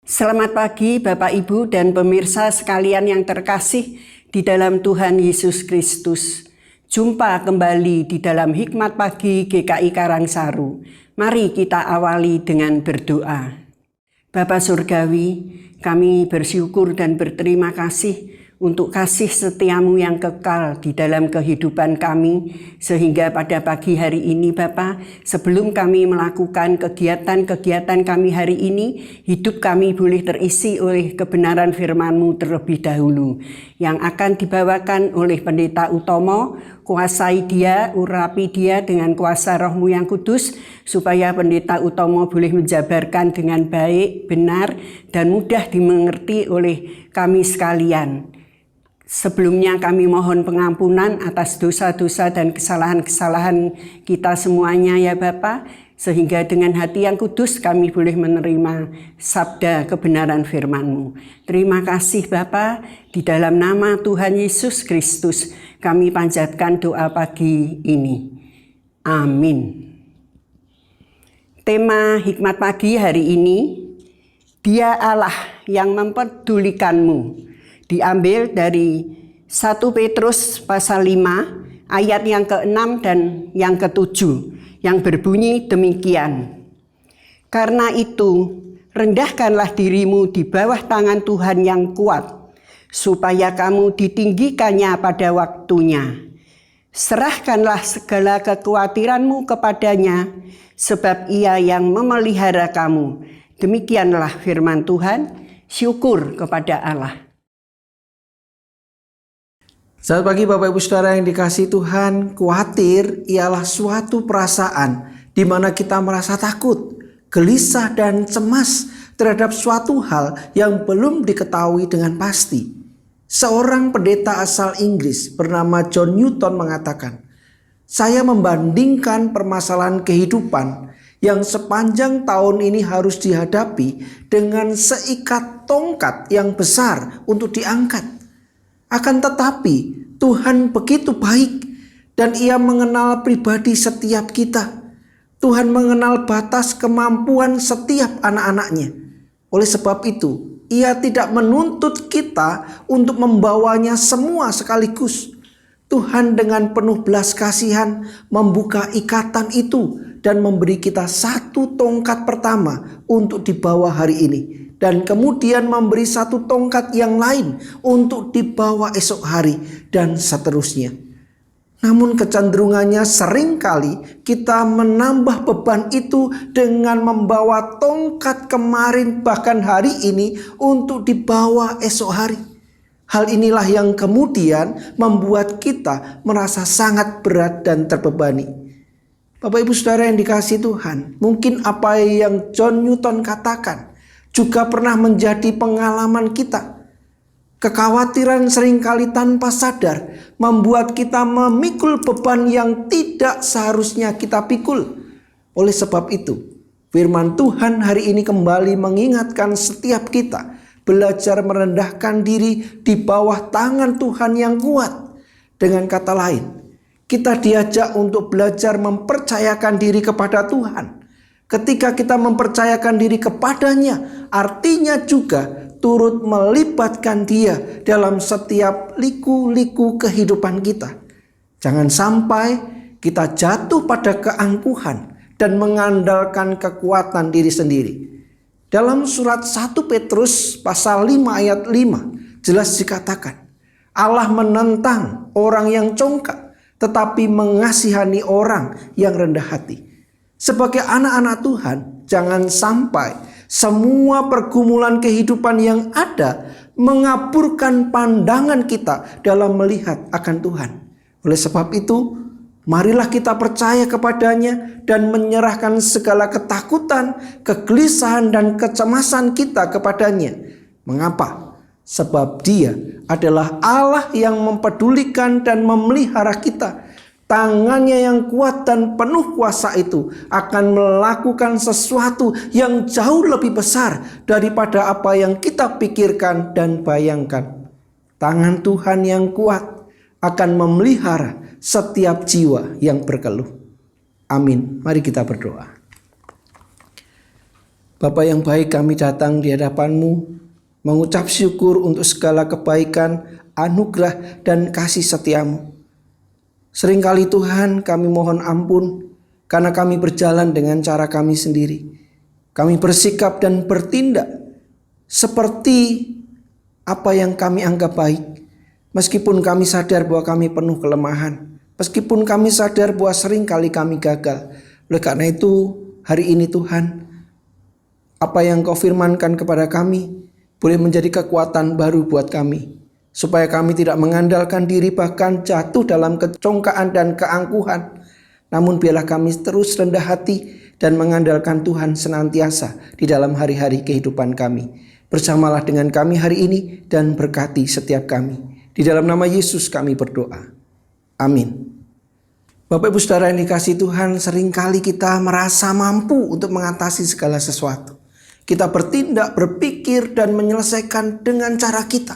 Selamat pagi Bapak Ibu dan pemirsa sekalian yang terkasih di dalam Tuhan Yesus Kristus. Jumpa kembali di dalam Hikmat Pagi GKI Karangsaru. Mari kita awali dengan berdoa. Bapa Surgawi, kami bersyukur dan berterima kasih untuk kasih setiamu yang kekal di dalam kehidupan kami, sehingga pada pagi hari ini Bapa, sebelum kami melakukan kegiatan-kegiatan kami hari ini, hidup kami boleh terisi oleh kebenaran firman-Mu terlebih dahulu, yang akan dibawakan oleh Pendeta Utomo. Kuasai dia, urapi dia dengan kuasa Roh-Mu yang kudus, supaya Pendeta Utomo boleh menjabarkan dengan baik, benar, dan mudah dimengerti oleh kami sekalian. Sebelumnya kami mohon pengampunan atas dosa-dosa dan kesalahan-kesalahan kita semuanya ya Bapa, sehingga dengan hati yang kudus kami boleh menerima sabda kebenaran firman-Mu. Terima kasih Bapa, di dalam nama Tuhan Yesus Kristus kami panjatkan doa pagi ini. Amin. Tema Hikmat Pagi hari ini, Dia Allah yang mempedulikanmu. Diambil dari 1 Petrus pasal 5 ayat yang ke-6 dan yang ke-7 yang berbunyi demikian. Karena itu rendahkanlah dirimu di bawah tangan Tuhan yang kuat, supaya kamu ditinggikannya pada waktunya. Serahkanlah segala kekhawatiranmu kepadanya, sebab Ia yang memelihara kamu. Demikianlah firman Tuhan. Syukur kepada Allah. Selamat pagi Bapak Ibu Saudara yang dikasihi Tuhan. Khawatir ialah suatu perasaan di mana kita merasa takut, gelisah dan cemas terhadap suatu hal yang belum diketahui dengan pasti. Seorang pendeta asal Inggris bernama John Newton mengatakan, "Saya membandingkan permasalahan kehidupan yang sepanjang tahun ini harus dihadapi dengan seikat tongkat yang besar untuk diangkat. Akan tetapi Tuhan begitu baik dan Ia mengenal pribadi setiap kita. Tuhan mengenal batas kemampuan setiap anak-anaknya. Oleh sebab itu, Ia tidak menuntut kita untuk membawanya semua sekaligus. Tuhan dengan penuh belas kasihan membuka ikatan itu dan memberi kita satu tongkat pertama untuk dibawa hari ini. Dan kemudian memberi satu tongkat yang lain untuk dibawa esok hari dan seterusnya. Namun kecenderungannya seringkali kita menambah beban itu dengan membawa tongkat kemarin bahkan hari ini untuk dibawa esok hari. Hal inilah yang kemudian membuat kita merasa sangat berat dan terbebani. Bapak Ibu Saudara yang dikasihi Tuhan, mungkin apa yang John Newton katakan juga pernah menjadi pengalaman kita. Kekhawatiran seringkali tanpa sadar membuat kita memikul beban yang tidak seharusnya kita pikul. Oleh sebab itu, firman Tuhan hari ini kembali mengingatkan setiap kita belajar merendahkan diri di bawah tangan Tuhan yang kuat. Dengan kata lain, kita diajak untuk belajar mempercayakan diri kepada Tuhan. Ketika kita mempercayakan diri kepadanya, artinya juga turut melibatkan Dia dalam setiap liku-liku kehidupan kita. Jangan sampai kita jatuh pada keangkuhan dan mengandalkan kekuatan diri sendiri. Dalam surat 1 Petrus pasal 5 ayat 5 jelas dikatakan, Allah menentang orang yang congkak, tetapi mengasihani orang yang rendah hati. Sebagai anak-anak Tuhan, jangan sampai semua pergumulan kehidupan yang ada mengaburkan pandangan kita dalam melihat akan Tuhan. Oleh sebab itu, marilah kita percaya kepadanya dan menyerahkan segala ketakutan, kegelisahan dan kecemasan kita kepadanya. Mengapa? Sebab Dia adalah Allah yang mempedulikan dan memelihara kita. Tangannya yang kuat dan penuh kuasa itu akan melakukan sesuatu yang jauh lebih besar daripada apa yang kita pikirkan dan bayangkan. Tangan Tuhan yang kuat akan memelihara setiap jiwa yang berkeluh. Amin. Mari kita berdoa. Bapa yang baik, kami datang di hadapan-Mu mengucap syukur untuk segala kebaikan, anugerah, dan kasih setia-Mu. Seringkali Tuhan kami mohon ampun karena kami berjalan dengan cara kami sendiri. Kami bersikap dan bertindak seperti apa yang kami anggap baik. Meskipun kami sadar bahwa kami penuh kelemahan. Meskipun kami sadar bahwa seringkali kami gagal. Oleh karena itu hari ini Tuhan, apa yang Kau firmankan kepada kami boleh menjadi kekuatan baru buat kami. Supaya kami tidak mengandalkan diri bahkan jatuh dalam kecongkaan dan keangkuhan. Namun biarlah kami terus rendah hati dan mengandalkan Tuhan senantiasa di dalam hari-hari kehidupan kami. Bersamalah dengan kami hari ini dan berkati setiap kami. Di dalam nama Yesus kami berdoa. Amin. Bapak Ibu Saudara yang dikasihi Tuhan, seringkali kita merasa mampu untuk mengatasi segala sesuatu. Kita bertindak, berpikir, dan menyelesaikan dengan cara kita.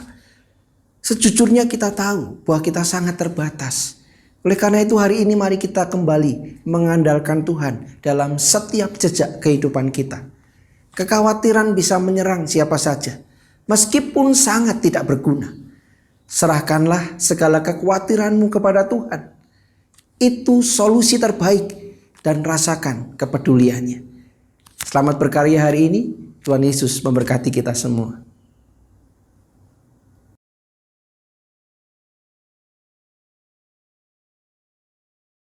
Sejujurnya kita tahu bahwa kita sangat terbatas. Oleh karena itu hari ini mari kita kembali mengandalkan Tuhan dalam setiap jejak kehidupan kita. Kekhawatiran bisa menyerang siapa saja, meskipun sangat tidak berguna. Serahkanlah segala kekhawatiranmu kepada Tuhan. Itu solusi terbaik dan rasakan kepeduliannya. Selamat berkarya hari ini. Tuhan Yesus memberkati kita semua.